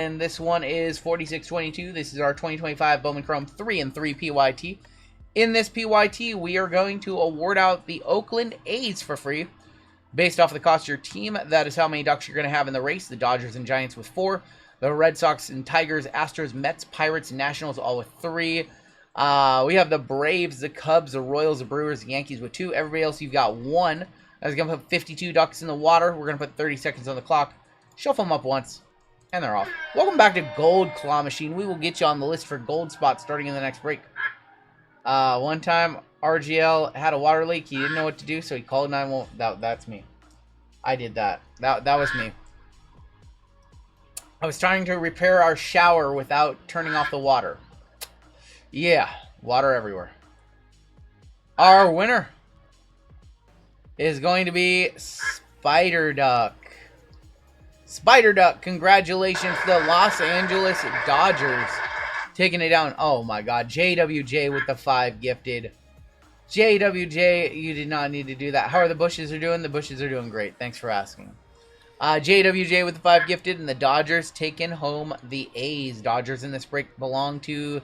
And this one is 4622. This is our 2025 Bowman Chrome 3 and 3 PYT. In this PYT, we are going to award out the Oakland A's for free. Based off the cost of your team, that is how many ducks you're going to have in the race. The Dodgers and Giants with 4. The Red Sox and Tigers, Astros, Mets, Pirates, and Nationals all with 3. We have the Braves, the Cubs, the Royals, the Brewers, the Yankees with 2. Everybody else, you've got 1. That's going to put 52 ducks in the water. We're going to put 30 seconds on the clock. Shuffle them up once. And they're off. Welcome back to Gold Claw Machine. We will get you on the list for gold spots starting in the next break. One time, RGL had a water leak. He didn't know what to do, so he called 911. That's me. I did that. That was me. I was trying to repair our shower without turning off the water. Yeah, water everywhere. Our winner is going to be Spider Duck. Spider Duck, congratulations to the Los Angeles Dodgers. Taking it down. Oh my god. JWJ with the 5 gifted. JWJ, you did not need to do that. How are the bushes doing? The bushes are doing great. Thanks for asking. JWJ with the 5 gifted, and the Dodgers taking home the A's. Dodgers in this break belong to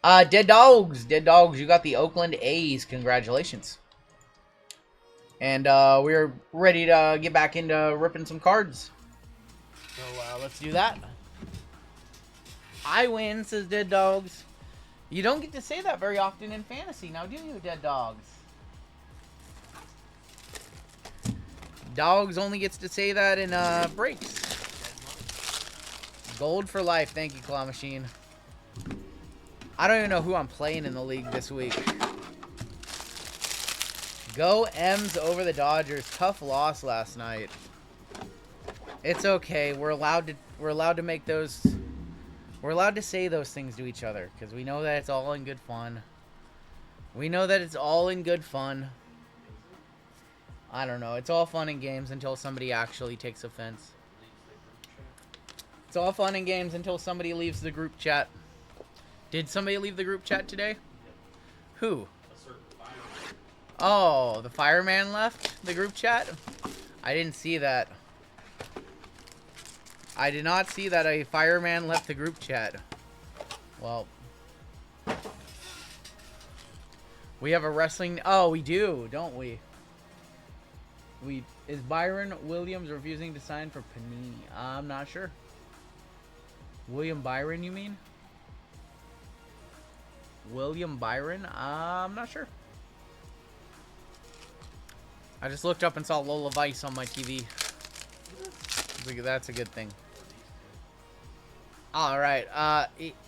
Dead Dogs. Dead Dogs, you got the Oakland A's. Congratulations. And we're ready to get back into ripping some cards. So let's do that. I win, says Dead Dogs. You don't get to say that very often in fantasy, now do you, Dead Dogs? Dogs only gets to say that in breaks. Gold for life, thank you, Claw Machine. I don't even know who I'm playing in the league this week. Go M's over the Dodgers. Tough loss last night. It's okay. We're allowed to make those. We're allowed to say those things to each other because we know that it's all in good fun. We know that it's all in good fun. I don't know. It's all fun and games until somebody actually takes offense. It's all fun and games until somebody leaves the group chat. Did somebody leave the group chat today? Who? Oh, the fireman left the group chat? I didn't see that. I did not see that a fireman left the group chat. Well. We have a wrestling... Oh, we do, don't we? Is Byron Williams refusing to sign for Panini? I'm not sure. William Byron, you mean? William Byron? I'm not sure. I just looked up and saw Lola Vice on my TV. That's a good thing. Alright,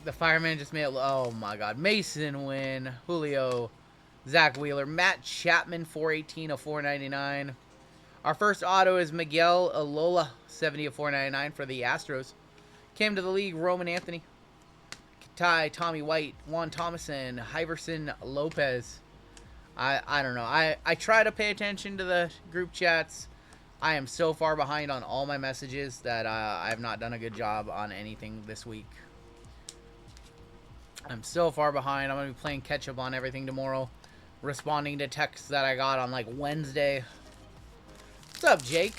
the fireman just made it. Oh my god. Mason Wynn, Julio, Zach Wheeler, Matt Chapman, 418 of 499. Our first auto is Miguel Alola, 70 of 499 for the Astros. Came to the league, Roman Anthony, Ty, Tommy White, Juan Thomason, Hiverson Lopez. I don't know. I try to pay attention to the group chats. I am so far behind on all my messages that I have not done a good job on anything this week. I'm so far behind. I'm going to be playing catch up on everything tomorrow. Responding to texts that I got on like Wednesday. What's up, Jake?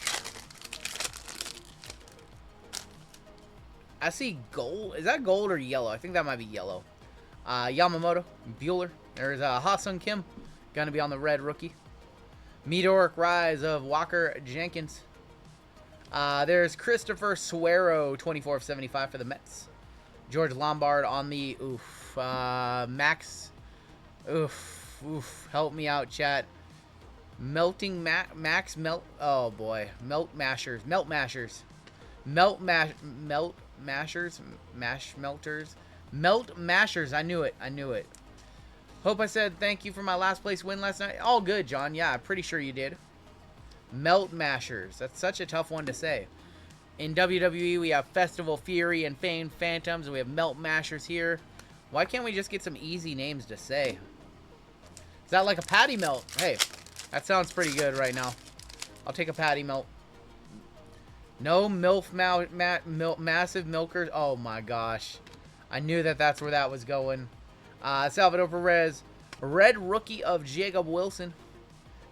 I see gold. Is that gold or yellow? I think that might be yellow. Yamamoto, Bueller. There's Ha-Sung Kim. Going to be on the red rookie. Meteoric Rise of Walker Jenkins. There's Christopher Suero, 24 of 75 for the Mets. George Lombard on the Max. Help me out, chat. Melting Max Melt. Oh boy, Melt Mashers. Melt Mashers. Mash Melters. Melt Mashers. I knew it. Hope I said thank you for my last place win last night. All good, John. Yeah, I'm pretty sure you did. Melt Mashers. That's such a tough one to say. In WWE, we have Festival Fury and Famed Phantoms, and we have Melt Mashers here. Why can't we just get some easy names to say? Is that like a patty melt? Hey, that sounds pretty good right now. I'll take a patty melt. No massive milkers. Oh my gosh. I knew that's where that was going. Salvador Perez, red rookie of Jacob Wilson.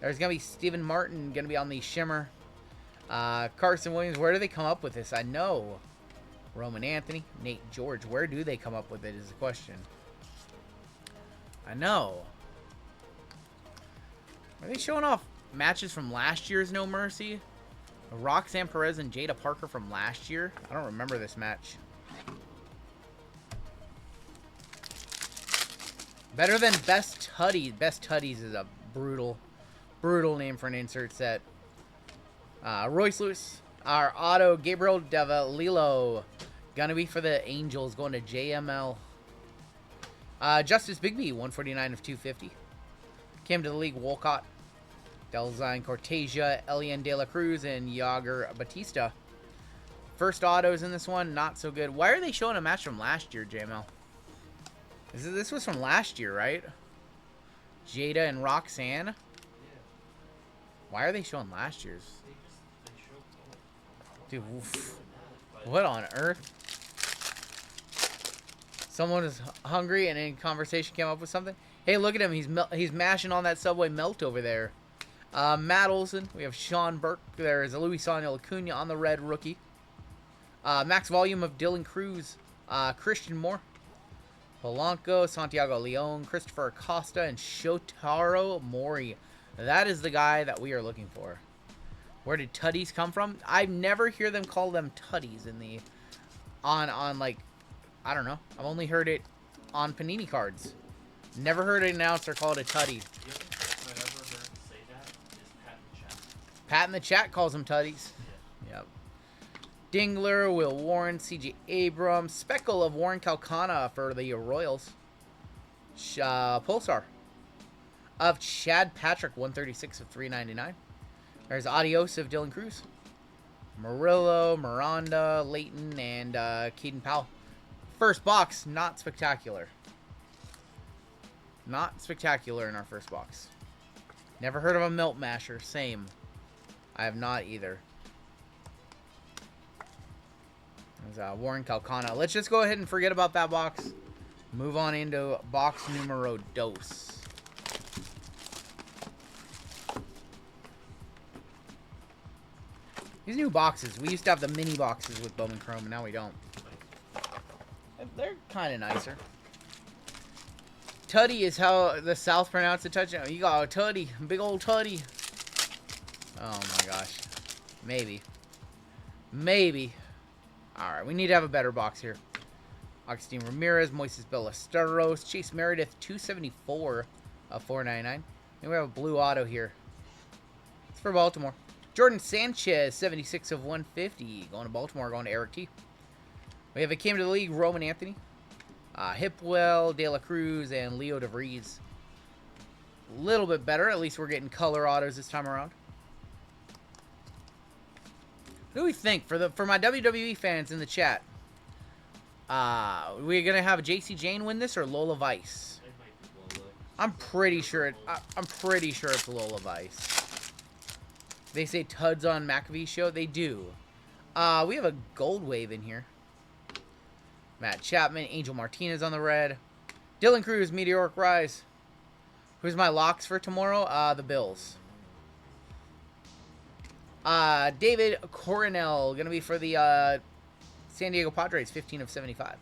There's going to be Steven Martin, going to be on the Shimmer. Carson Williams, where do they come up with this? I know. Roman Anthony, Nate George. Where do they come up with it is the question. I know. Are they showing off matches from last year's No Mercy? Roxanne Perez and Jada Parker from last year? I don't remember this match. Better than Best Tuddies. Best Tuddies is a brutal name for an insert set. Royce Lewis. Our auto, Gabriel Davalillo. Gonna be for the Angels, going to JML. Justice Bigby, 149 of 250. Came to the league, Wolcott. Delzine Cortesia, Elian De La Cruz, and Yager Batista. First autos in this one, not so good. Why are they showing a match from last year, JML? This was from last year, right? Jada and Roxanne? Yeah. Why are they showing last year's? Dude, oof. What on earth? Someone is hungry and in conversation came up with something. Hey, look at him. He's mashing on that Subway melt over there. Matt Olson. We have Sean Burke. There is a Luis Daniel Acuna on the red rookie. Max volume of Dylan Cruz. Christian Moore. Polanco, Santiago Leon, Christopher Acosta, and Shotaro Mori. That is the guy that we are looking for. Where did Tuddies come from? I never hear them call them Tuddies in the... On like... I don't know. I've only heard it on Panini cards. Never heard an announcer call it a Tuddy. The only person I've ever heard say that is Pat in the chat. Pat in the chat calls them Tuddies. Yeah. Yep. Dingler, Will Warren, C.J. Abrams, Speckle of Warren Calcana for the Royals. Pulsar of Chad Patrick, 136 of 399. There's Adios of Dylan Cruz. Murillo, Miranda, Leighton, and Keaton Powell. First box, not spectacular. Not spectacular in our first box. Never heard of a Melt Masher. Same. I have not either. There's Warren Calcana. Let's just go ahead and forget about that box. Move on into box numero dos. These new boxes. We used to have the mini boxes with Bowman Chrome, and now we don't. They're kind of nicer. Tuddy is how the South pronounce the touchdown. You got a Tuddy. Big old Tuddy. Oh my gosh. Maybe. Maybe. Alright, we need to have a better box here. Augustine Ramirez, Moises Ballesteros, Chase Meredith, 274 of 499. And we have a blue auto here. It's for Baltimore. Jordan Sanchez, 76 of 150. Going to Baltimore, going to Eric T. We have a came to the league, Roman Anthony. Hipwell, De La Cruz, and Leo DeVries. A little bit better. At least we're getting color autos this time around. What do we think? For my WWE fans in the chat, we're going to have JC Jane win this or Lola Vice? I'm pretty sure it's Lola Vice. They say Tuds on McAfee's show. They do. We have a gold wave in here. Matt Chapman, Angel Martinez on the red. Dylan Cruz, Meteoric Rise. Who's my locks for tomorrow? The Bills. David Coronel, going to be for the San Diego Padres, 15 of 75.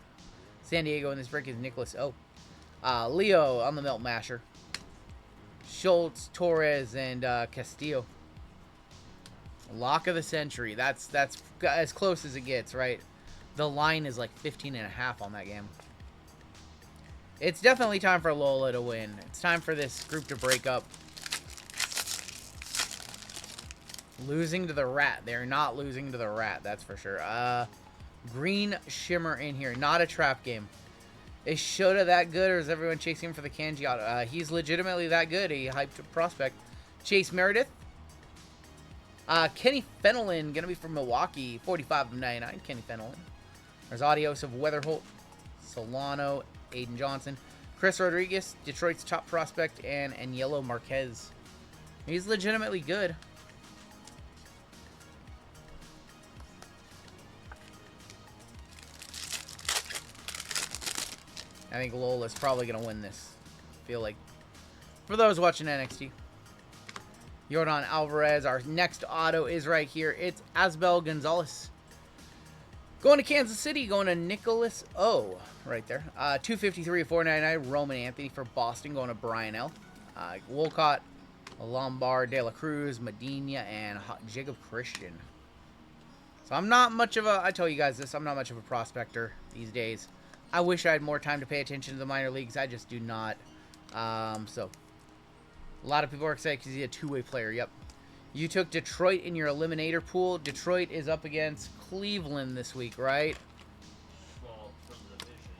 San Diego in this break is Nicholas O. Leo on the Melt Masher. Schultz, Torres, and Castillo. Lock of the century. That's as close as it gets, right? The line is like 15.5 on that game. It's definitely time for Lola to win. It's time for this group to break up. Losing to the Rat. They're not losing to the Rat, that's for sure. Green Shimmer in here. Not a trap game. Is Shota that good, or is everyone chasing him for the Kanji auto? He's legitimately that good. A hyped prospect. Chase Meredith. Kenny Fenelon, going to be from Milwaukee. 45 of 99. Kenny Fenelon. There's Adios of Weatherholt. Solano. Aiden Johnson. Chris Rodriguez, Detroit's top prospect. And Yellow Marquez. He's legitimately good. I think Lola's probably going to win this. I feel like. For those watching NXT. Yordan Alvarez. Our next auto is right here. It's Asbel Gonzalez. Going to Kansas City, going to Nicholas O. Right there. 253 499. Roman Anthony for Boston, going to Brian L. Wolcott, Lombard, De La Cruz, Medina, and Jacob Christian. So I'm not much of a, I tell you guys this, I'm not much of a prospector these days. I wish I had more time to pay attention to the minor leagues. I just do not. So a lot of people are excited because he's a two-way player. Yep. You took Detroit in your eliminator pool. Detroit is up against Cleveland this week, right? Well, from the division.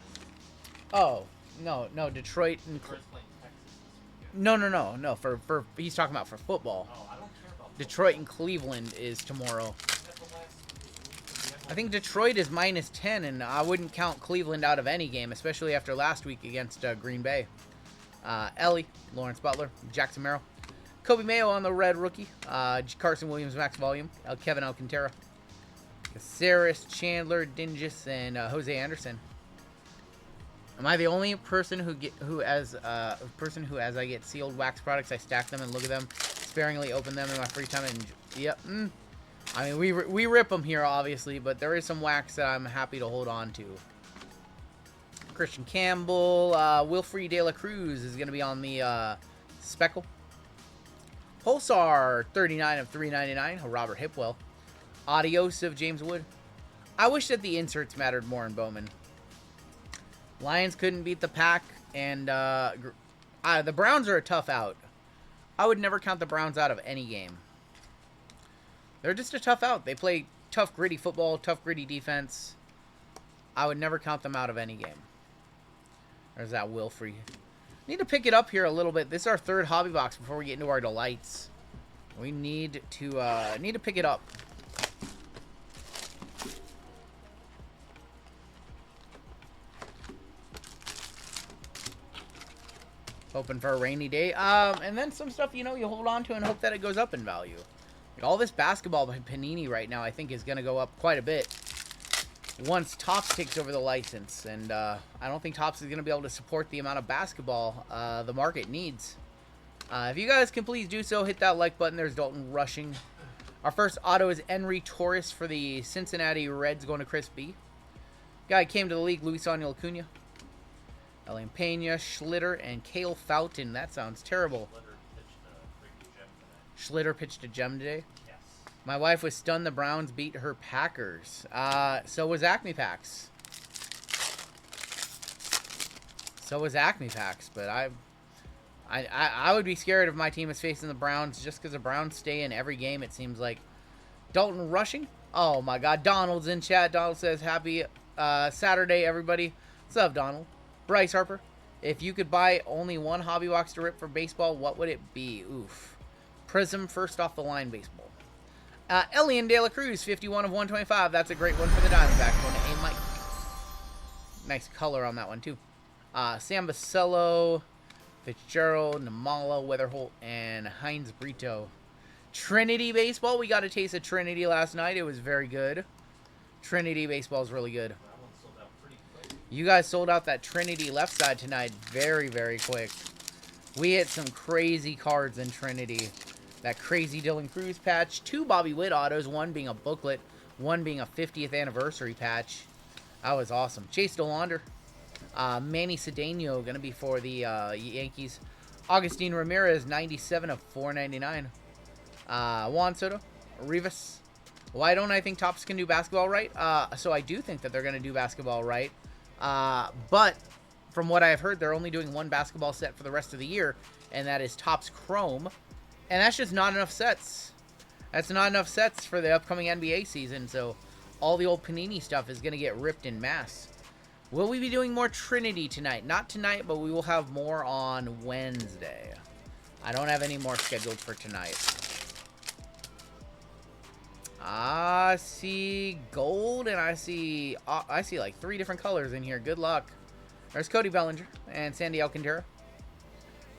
Oh, no, Detroit and Detroit's playing Texas this weekend. no. For he's talking about for football. Oh, I don't care about football. Detroit and Cleveland is tomorrow. I think Detroit is -10, and I wouldn't count Cleveland out of any game, especially after last week against Green Bay. Ellie, Lawrence Butler, Jackson Merrill, Kobe Mayo on the red rookie, Carson Williams, Max Volume, Kevin Alcantara, Caceres, Chandler, Dingus, and Jose Anderson. Am I the only person as I get sealed wax products, I stack them and look at them, sparingly open them in my free time, and yep. I mean, we rip them here, obviously, but there is some wax that I'm happy to hold on to. Christian Campbell, Wilfrey De La Cruz is going to be on the Speckle. Pulsar, 39 of 399, Robert Hipwell. Adios of James Wood. I wish that the inserts mattered more in Bowman. Lions couldn't beat the Pack, and the Browns are a tough out. I would never count the Browns out of any game. They're just a tough out. They play tough, gritty football, tough, gritty defense. I would never count them out of any game. There's that Wilfrey. Need to pick it up here a little bit. This is our third hobby box before we get into our delights. We need to pick it up. Hoping for a rainy day. And then some stuff, you hold on to and hope that it goes up in value. Like all this basketball by Panini right now, I think, is going to go up quite a bit once Topps takes over the license. And I don't think Topps is going to be able to support the amount of basketball the market needs. If you guys can please do so, hit that like button. There's Dalton Rushing. Our first auto is Henry Torres for the Cincinnati Reds, going to Chris B. Guy came to the league, Luis Angel Acuna. Elian Pena, Schlitter, and Cale Fountain. That sounds terrible. Schlitter pitched a gem today. Yes. My wife was stunned the Browns beat her Packers. So was Acme Packs. But I would be scared if my team is facing the Browns just because the Browns stay in every game, it seems like. Dalton Rushing. Oh, my God. Donald's in chat. Donald says, happy Saturday, everybody. What's up, Donald? Bryce Harper. If you could buy only one hobby box to rip for baseball, what would it be? Oof. Prism, first off the line baseball. Elian De La Cruz, 51 of 125. That's a great one for the Diamondbacks. Going to A. Mike. Nice color on that one, too. Sam Bacello, Fitzgerald, Namala, Weatherholt, and Heinz Brito. Trinity baseball. We got a taste of Trinity last night. It was very good. Trinity baseball is really good. That one sold out pretty quick. You guys sold out that Trinity left side tonight very, very quick. We hit some crazy cards in Trinity. That crazy Dylan Cruz patch. 2 Bobby Witt autos, one being a booklet, one being a 50th anniversary patch. That was awesome. Chase Dolander. Manny Cedeno going to be for the Yankees. Augustine Ramirez, 97 of 499. Juan Soto. Rivas. Why don't I think Topps can do basketball right? So I do think that they're going to do basketball right. But from what I've heard, they're only doing one basketball set for the rest of the year, and that is Topps Chrome. And that's just not enough sets. That's not enough sets for the upcoming NBA season, so all the old Panini stuff is going to get ripped in mass. Will we be doing more Trinity tonight? Not tonight, but we will have more on Wednesday. I don't have any more scheduled for tonight. I see gold, and I see like 3 different colors in here. Good luck. There's Cody Bellinger and Sandy Alcantara.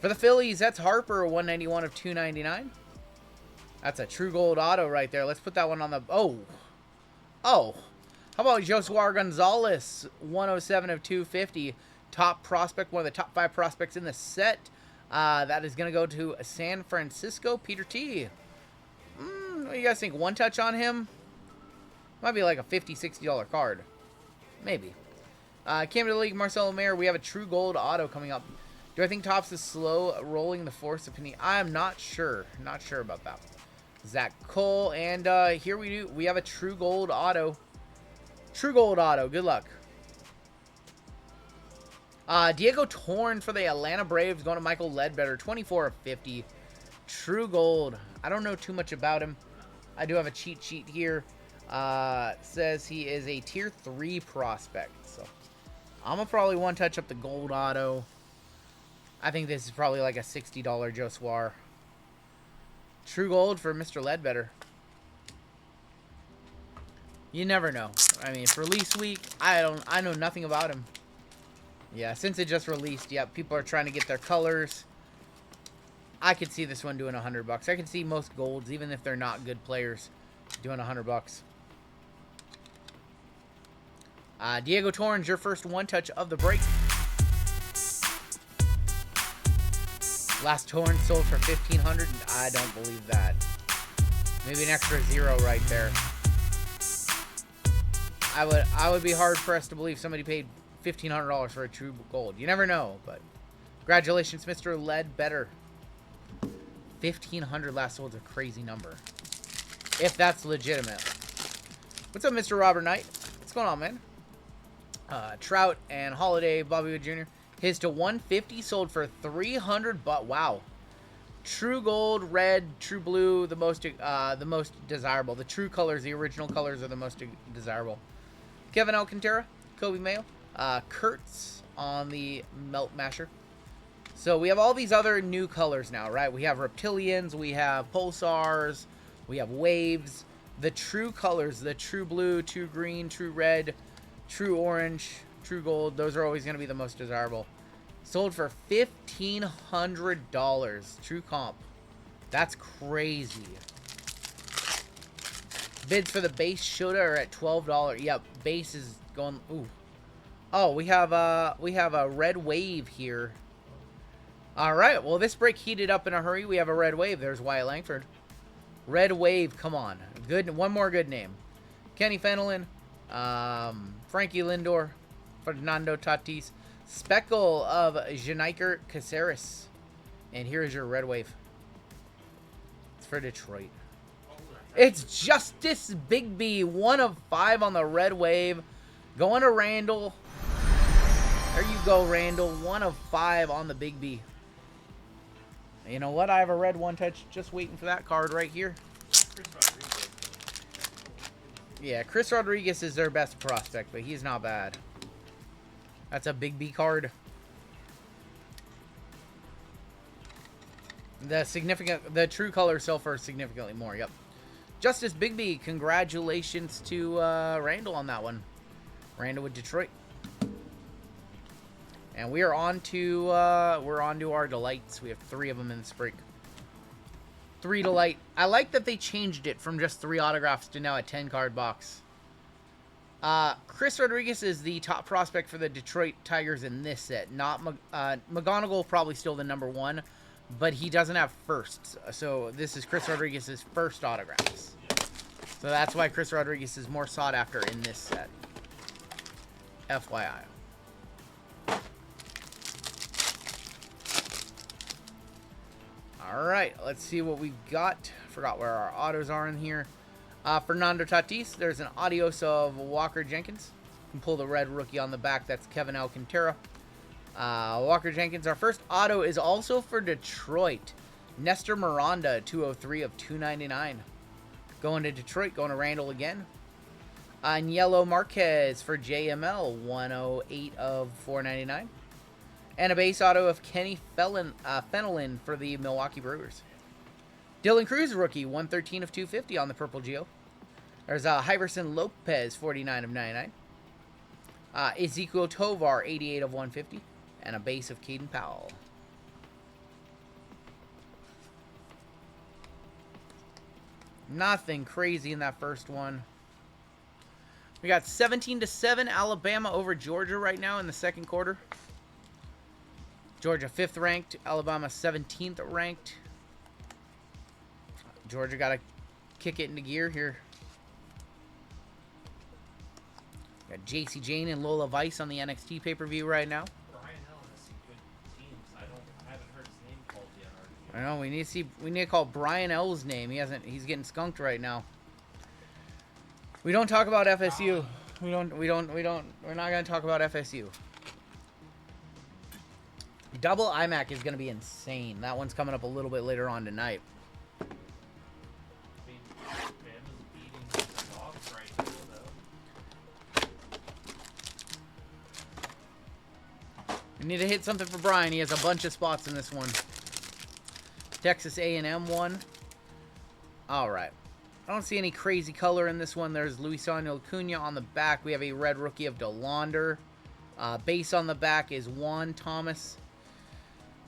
For the Phillies, that's Harper, 191 of 299. That's a true gold auto right there. Let's put that one on the... Oh. How about Josuar Gonzalez, 107 of 250. Top prospect, one of the top 5 prospects in the set. That is going to go to San Francisco, Peter T. What do you guys think? One touch on him? Might be like a $50, $60 card. Maybe. Came to the league, Marcelo Mayer. We have a true gold auto coming up. Do I think Topps is slow rolling the force of Panini? I am not sure. Not sure about that. Zach Cole. And here we do. We have a true gold auto. True gold auto. Good luck. Diego Torn for the Atlanta Braves. Going to Michael Ledbetter. 24 of 50. True gold. I don't know too much about him. I do have a cheat sheet here. Says he is a tier 3 prospect. So I'm going to probably one touch up the gold auto. I think this is probably like a $60 Joe Swar. True gold for Mr. Ledbetter. You never know. I mean, for release week, I know nothing about him. Yeah, since it just released, yep, people are trying to get their colors. I could see this one doing $100. I could see most golds, even if they're not good players, doing $100. Diego Torrens, your first one touch of the break. Last Torrens sold for $1,500. I don't believe that. Maybe an extra zero right there. I would be hard pressed to believe somebody paid $1,500 for a true gold. You never know, but congratulations, Mr. Ledbetter. 1,500 last sold is a crazy number, if that's legitimate. What's up, Mr. Robert Knight? What's going on, man? Trout and Holiday, Bobby Wood Jr. His to 150 sold for 300, but wow. True gold, red, true blue, the most desirable. The true colors, the original colors are the most desirable. Kevin Alcantara, Kobe Mayo, Kurtz on the Melt Masher. So we have all these other new colors now, right? We have Reptilians, we have Pulsars, we have Waves. The true colors, the true blue, true green, true red, true orange, true gold, those are always going to be the most desirable. Sold for $1,500. True comp. That's crazy. Bids for the base Shota are at $12. Yep, base is going. Ooh. Oh, we have a red wave here. All right. Well, this break heated up in a hurry. We have a red wave. There's Wyatt Langford. Red wave. Come on. Good. One more good name. Kenny Fenelon. Frankie Lindor. Fernando Tatis. Speckle of Janiker Caceres. And here's your red wave. It's for Detroit. It's Justice Bigby. 1 of 5 on the red wave. Going to Randall. There you go, Randall. 1 of 5 on the Bigby. You know what? I have a red one touch just waiting for that card right here. Yeah, Chris Rodriguez is their best prospect, but he's not bad. That's a Bigby card. The true colors sell for significantly more. Yep. Justice Bigby, congratulations to Randall on that one. Randall with Detroit. And we are on to our delights. We have 3 of them in this break. 3 delight. I like that they changed it from just 3 autographs to now a 10-card box. Chris Rodriguez is the top prospect for the Detroit Tigers in this set. Not McGonigal, probably still the number 1, but he doesn't have firsts. So this is Chris Rodriguez's first autographs. So that's why Chris Rodriguez is more sought after in this set. FYI. All right, let's see what we've got. Forgot where our autos are in here. Fernando Tatis. There's an adios of Walker Jenkins. You can pull the red rookie on the back. That's Kevin Alcantara. Walker Jenkins. Our first auto is also for Detroit. Nestor Miranda, 203 of 299. Going to Detroit. Going to Randall again. Yellow Marquez for JML, 108 of 499. And a base auto of Kenny Fenelon for the Milwaukee Brewers. Dylan Cruz, rookie, 113 of 250 on the Purple Geo. There's Hyverson Lopez, 49 of 99. Ezequiel Tovar, 88 of 150. And a base of Caden Powell. Nothing crazy in that first one. We got 17-7 Alabama over Georgia right now in the second quarter. Georgia 5th ranked, Alabama 17th ranked. Georgia got to kick it into gear here. Got JC Jane and Lola Vice on the NXT pay-per-view right now. Brian Allen has some good teams. I haven't heard his name called yet. I know we need to call Brian L's name. He's getting skunked right now. We don't talk about FSU. We're not gonna talk about FSU. Double iMac is gonna be insane. That one's coming up a little bit later on tonight. I mean, Bama's beating the dogs right now, though. We need to hit something for Brian. He has a bunch of spots in this one. Texas A&M one. All right. I don't see any crazy color in this one. There's Luisano Acuna on the back. We have a red rookie of DeLaunder. Base on the back is Juan Thomas.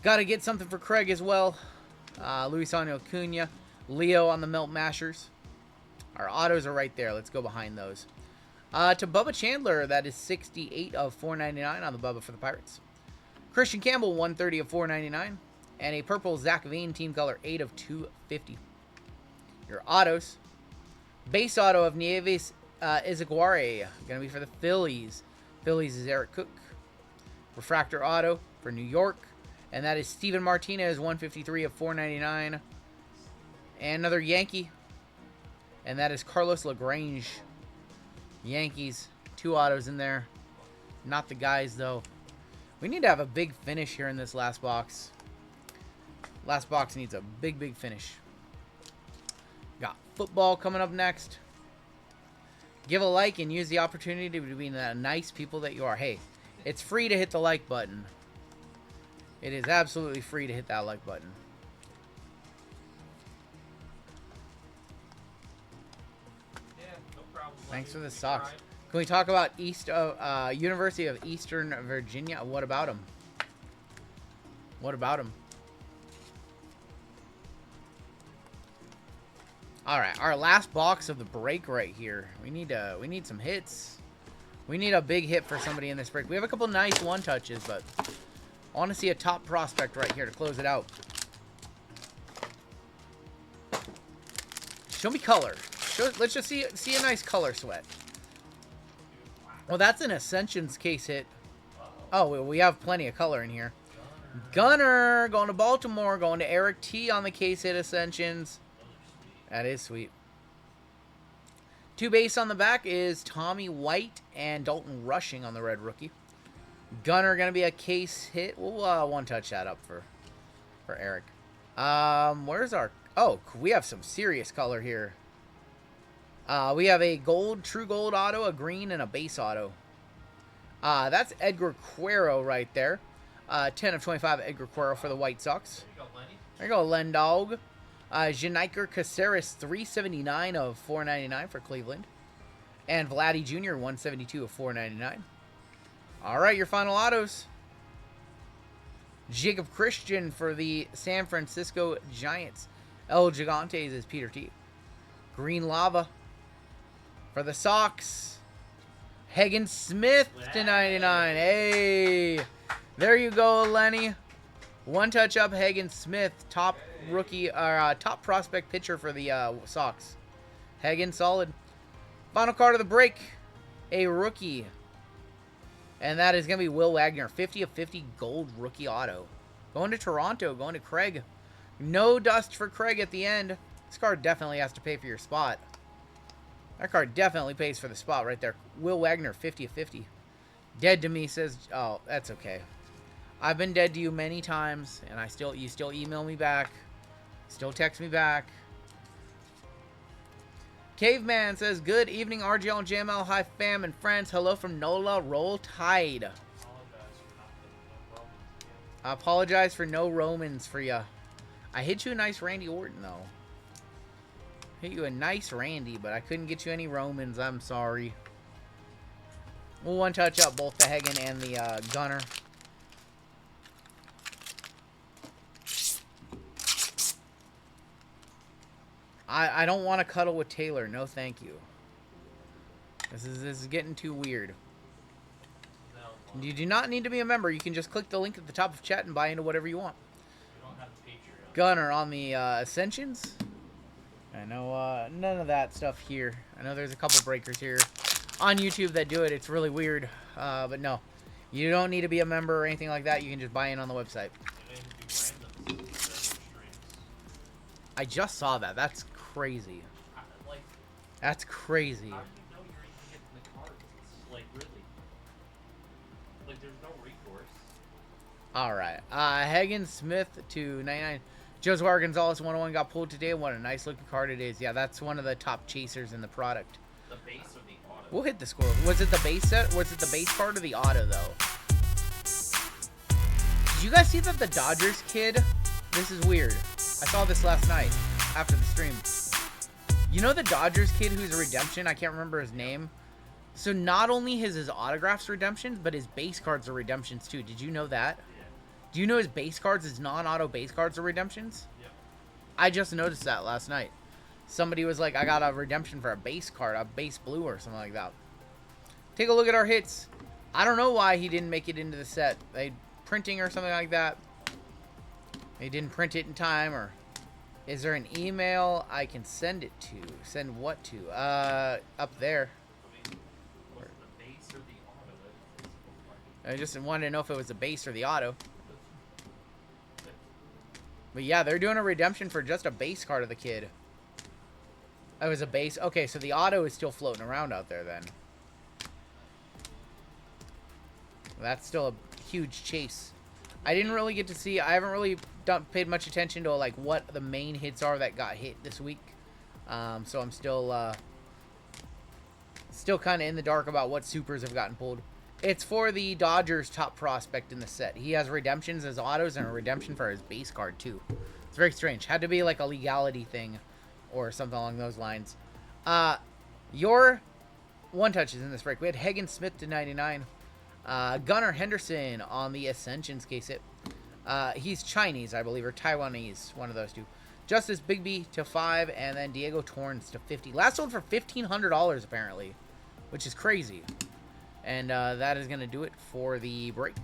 Got to get something for Craig as well. Luisano Acuna. Leo on the Melt Mashers. Our autos are right there. Let's go behind those. To Bubba Chandler, that is 68 of 499 on the Bubba for the Pirates. Christian Campbell, 130 of 499. And a purple Zach Veen team color, 8 of 250. Your autos. Base auto of Nieves Izaguirre. Going to be for the Phillies. Phillies is Eric Cook. Refractor auto for New York. And that is Steven Martinez, 153 of 499. And another Yankee. And that is Carlos LaGrange. Yankees. 2 autos in there. Not the guys, though. We need to have a big finish here in this last box. Last box needs a big, big finish. Got football coming up next. Give a like and use the opportunity to be the nice people that you are. Hey, it's free to hit the like button. It is absolutely free to hit that like button. Yeah, no problem. Thanks for the socks. Can we talk about University of Eastern Virginia? What about them? What about them? All right, our last box of the break right here. We need some hits. We need a big hit for somebody in this break. We have a couple nice one touches, but I want to see a top prospect right here to close it out. Show me color. Let's just see a nice color sweat. Well, that's an Ascensions case hit. Oh, we have plenty of color in here. Gunner going to Baltimore, going to Eric T on the case hit Ascensions. That is sweet. 2 base on the back is Tommy White and Dalton Rushing on the red rookie. Gunner going to be a case hit. We'll one touch that up for Eric. Where's our... Oh, we have some serious color here. We have a gold, true gold auto, a green, and a base auto. That's Edgar Cuero right there. 10 of 25 Edgar Cuero for the White Sox. There you go, Lenny. There you go, Len Dog. Janiker Caceres, 379 of 499 for Cleveland. And Vladdy Jr., 172 of 499. All right, your final autos. Jacob Christian for the San Francisco Giants. El Gigantes is Peter T. Green Lava for the Sox. Hagen Smith to 99. Hey, there you go, Lenny. One touch up, Hagen Smith, top rookie or top prospect pitcher for the Sox. Hagen, solid. Final card of the break, a rookie, and that is going to be Will Wagner, 50 of 50 gold rookie auto. Going to Toronto, going to Craig. No dust for Craig at the end. This card definitely has to pay for your spot. That card definitely pays for the spot right there. Will Wagner, 50 of 50. Dead to me says, oh, that's okay. I've been dead to you many times, and you still email me back, still text me back. Caveman says, good evening, RGL and JML. Hi, fam and friends. Hello from NOLA. Roll Tide. I apologize for no Romans for ya. I hit you a nice Randy Orton, though. Hit you a nice Randy, but I couldn't get you any Romans. I'm sorry. We'll one touch up both the Hagen and the Gunner. I don't want to cuddle with Taylor. No, thank you. This is getting too weird. You do not need to be a member. You can just click the link at the top of chat and buy into whatever you want. We don't have the Patreon. Gunner on the Ascensions. I know none of that stuff here. I know there's a couple breakers here. on YouTube that do it. It's really weird. But no, you don't need to be a member or anything like that. You can just buy in on the website. And then do random streams. I just saw that. That's crazy. Like, That's crazy. how do you know you're even getting the cards? It's like, really. Like, there's no recourse. All right. Hagen Smith to 99. Josuar Gonzalez 101 got pulled today. What a nice looking card it is. Yeah, that's one of the top chasers in the product. The base or the auto? We'll hit the score. Was it the base set? Was it the base card or the auto, though? Did you guys see that the Dodgers kid? This is weird. I saw this last night after the stream. You know the Dodgers kid who's a redemption? I can't remember his name. So not only his autographs redemptions, but his base cards are redemptions too. Did you know that? Yeah. Do you know his base cards, his non-auto base cards are redemptions? Yep. I just noticed that last night. Somebody was like, I got a redemption for a base card, a base blue or something like that. Take a look at our hits. I don't know why he didn't make it into the set. They printing or something like that. They didn't print it in time, or is there an email I can send it to? Send what to? Up there. I mean, was it the base or the auto? I just wanted to know if it was the base or the auto. But yeah, they're doing a redemption for just a base card of the kid. Oh, it was a base. Okay, so the auto is still floating around out there then. That's still a huge chase. I didn't really get to see. I haven't really paid much attention to like what the main hits are that got hit this week. So I'm still kind of in the dark about what supers have gotten pulled. It's for the Dodgers top prospect in the set. He has redemptions as autos and a redemption for his base card too. It's very strange. Had to be like a legality thing or something along those lines. Your one touches in this break. We had Hagen Smith to 99. Gunnar Henderson on the Ascensions case hit. He's Chinese, I believe, or Taiwanese, one of those two. Justice Bigby to 5, and then Diego Torrens to 50. Last sold for $1,500 apparently, which is crazy. And that is going to do it for the break.